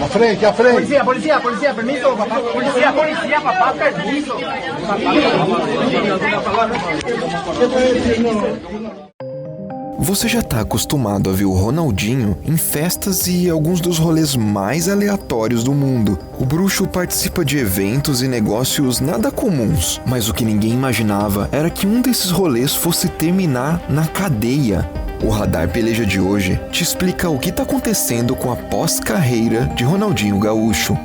A frente, a frente. Policía, policía, policía, permiso, papá. Policía, policía, papá, permiso. Você já tá acostumado a ver o Ronaldinho em festas e alguns dos rolês mais aleatórios do mundo. O bruxo participa de eventos e negócios nada comuns, mas o que ninguém imaginava era que um desses rolês fosse terminar na cadeia. O Radar Peleja de hoje te explica o que tá acontecendo com a pós-carreira de Ronaldinho Gaúcho.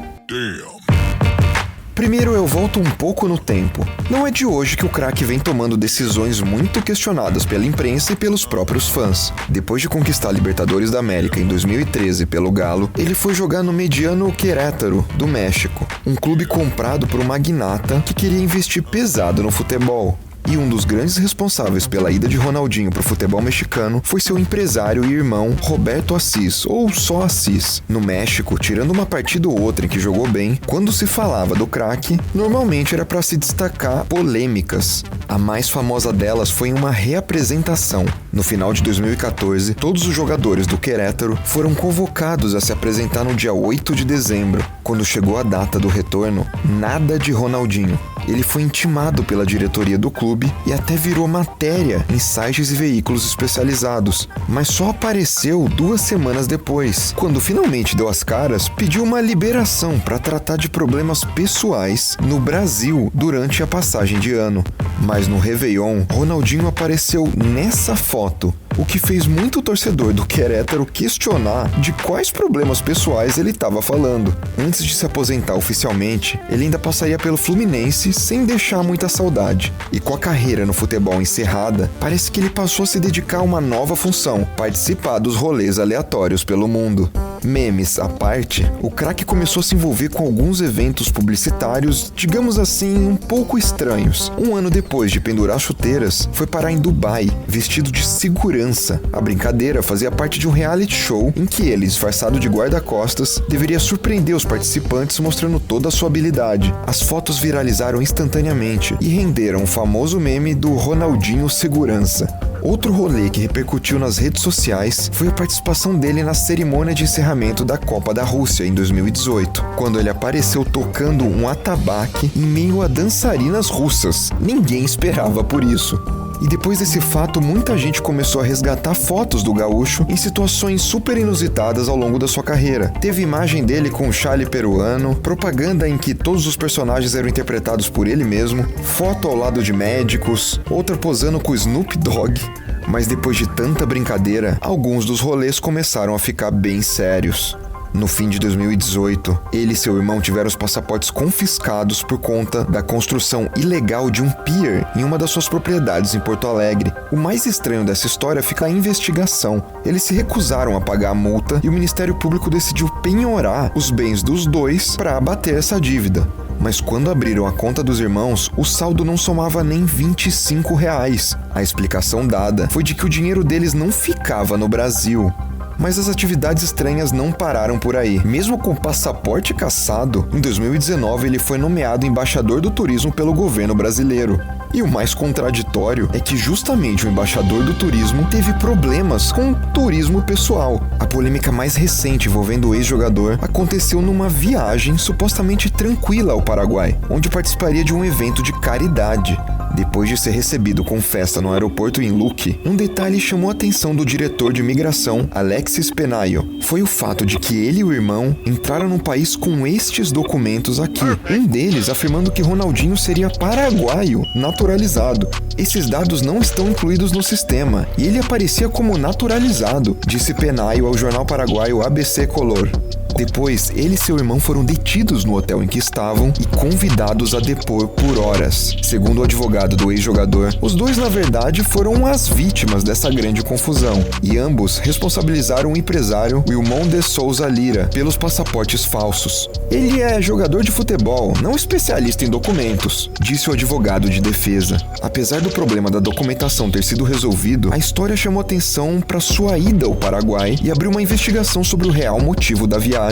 Primeiro eu volto um pouco no tempo. Não é de hoje que o craque vem tomando decisões muito questionadas pela imprensa e pelos próprios fãs. Depois de conquistar a Libertadores da América em 2013 pelo Galo, ele foi jogar no mediano Querétaro, do México, um clube comprado por um magnata que queria investir pesado no futebol. E um dos grandes responsáveis pela ida de Ronaldinho para o futebol mexicano foi seu empresário e irmão Roberto Assis, ou só Assis. No México, tirando uma partida ou outra em que jogou bem, quando se falava do craque, normalmente era para se destacar polêmicas. A mais famosa delas foi uma reapresentação. No final de 2014, todos os jogadores do Querétaro foram convocados a se apresentar no dia 8 de dezembro. Quando chegou a data do retorno, nada de Ronaldinho. Ele foi intimado pela diretoria do clube e até virou matéria em sites e veículos especializados, mas só apareceu 2 semanas depois. Quando finalmente deu as caras, pediu uma liberação para tratar de problemas pessoais no Brasil durante a passagem de ano. Mas no Réveillon, Ronaldinho apareceu nessa foto, o que fez muito torcedor do Querétaro questionar de quais problemas pessoais ele estava falando. Antes de se aposentar oficialmente, ele ainda passaria pelo Fluminense sem deixar muita saudade. E com a carreira no futebol encerrada, parece que ele passou a se dedicar a uma nova função, participar dos rolês aleatórios pelo mundo. Memes à parte, o craque começou a se envolver com alguns eventos publicitários, digamos assim, um pouco estranhos. Um ano depois de pendurar chuteiras, foi parar em Dubai, vestido de segurança. A brincadeira fazia parte de um reality show em que ele, disfarçado de guarda-costas, deveria surpreender os participantes mostrando toda a sua habilidade. As fotos viralizaram instantaneamente e renderam o famoso meme do Ronaldinho Segurança. Outro rolê que repercutiu nas redes sociais foi a participação dele na cerimônia de encerramento da Copa da Rússia em 2018, quando ele apareceu tocando um atabaque em meio a dançarinas russas. Ninguém esperava por isso. E depois desse fato, muita gente começou a resgatar fotos do gaúcho em situações super inusitadas ao longo da sua carreira. Teve imagem dele com o chale peruano, propaganda em que todos os personagens eram interpretados por ele mesmo, foto ao lado de médicos, outra posando com o Snoop Dogg. Mas depois de tanta brincadeira, alguns dos rolês começaram a ficar bem sérios. No fim de 2018, ele e seu irmão tiveram os passaportes confiscados por conta da construção ilegal de um pier em uma das suas propriedades em Porto Alegre. O mais estranho dessa história fica a investigação. Eles se recusaram a pagar a multa e o Ministério Público decidiu penhorar os bens dos dois para abater essa dívida. Mas quando abriram a conta dos irmãos, o saldo não somava nem R$25. A explicação dada foi de que o dinheiro deles não ficava no Brasil. Mas as atividades estranhas não pararam por aí. Mesmo com o passaporte cassado, em 2019 ele foi nomeado embaixador do turismo pelo governo brasileiro. E o mais contraditório é que justamente o embaixador do turismo teve problemas com o turismo pessoal. A polêmica mais recente envolvendo o ex-jogador aconteceu numa viagem supostamente tranquila ao Paraguai, onde participaria de um evento de caridade. Depois de ser recebido com festa no aeroporto em Luque, um detalhe chamou a atenção do diretor de imigração, Alexis Penaio. Foi o fato de que ele e o irmão entraram no país com estes documentos aqui. Um deles afirmando que Ronaldinho seria paraguaio, naturalizado. Esses dados não estão incluídos no sistema, e ele aparecia como naturalizado, disse Penaio ao jornal paraguaio ABC Color. Depois, ele e seu irmão foram detidos no hotel em que estavam e convidados a depor por horas. Segundo o advogado do ex-jogador, os dois, na verdade, foram as vítimas dessa grande confusão, e ambos responsabilizaram o empresário Wilmon de Souza Lira pelos passaportes falsos. Ele é jogador de futebol, não especialista em documentos, disse o advogado de defesa. Apesar do problema da documentação ter sido resolvido, a história chamou atenção para sua ida ao Paraguai e abriu uma investigação sobre o real motivo da viagem.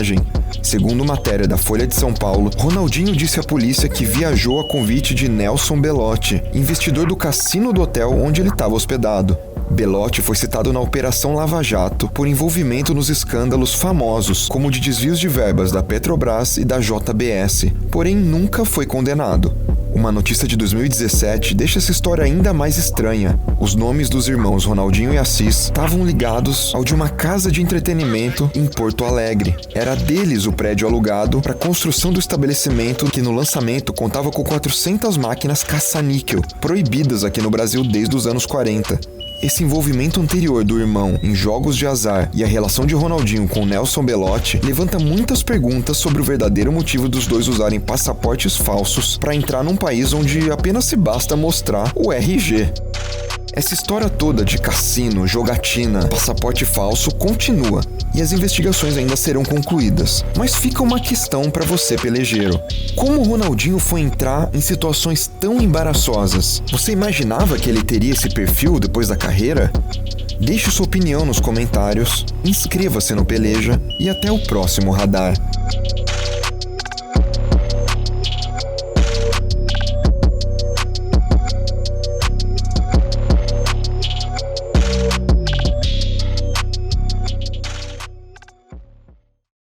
Segundo matéria da Folha de São Paulo, Ronaldinho disse à polícia que viajou a convite de Nelson Belotti, investidor do cassino do hotel onde ele estava hospedado. Belotti foi citado na Operação Lava Jato por envolvimento nos escândalos famosos, como o de desvios de verbas da Petrobras e da JBS, porém nunca foi condenado. Uma notícia de 2017 deixa essa história ainda mais estranha. Os nomes dos irmãos Ronaldinho e Assis estavam ligados ao de uma casa de entretenimento em Porto Alegre. Era deles o prédio alugado para a construção do estabelecimento, que no lançamento contava com 400 máquinas caça-níquel, proibidas aqui no Brasil desde os anos 40. Esse envolvimento anterior do irmão em jogos de azar e a relação de Ronaldinho com Nelson Belotti levanta muitas perguntas sobre o verdadeiro motivo dos dois usarem passaportes falsos para entrar num país onde apenas se basta mostrar o RG. Essa história toda de cassino, jogatina, passaporte falso continua e as investigações ainda serão concluídas. Mas fica uma questão para você, pelejeiro. Como o Ronaldinho foi entrar em situações tão embaraçosas? Você imaginava que ele teria esse perfil depois da carreira? Deixe sua opinião nos comentários, inscreva-se no Peleja e até o próximo Radar.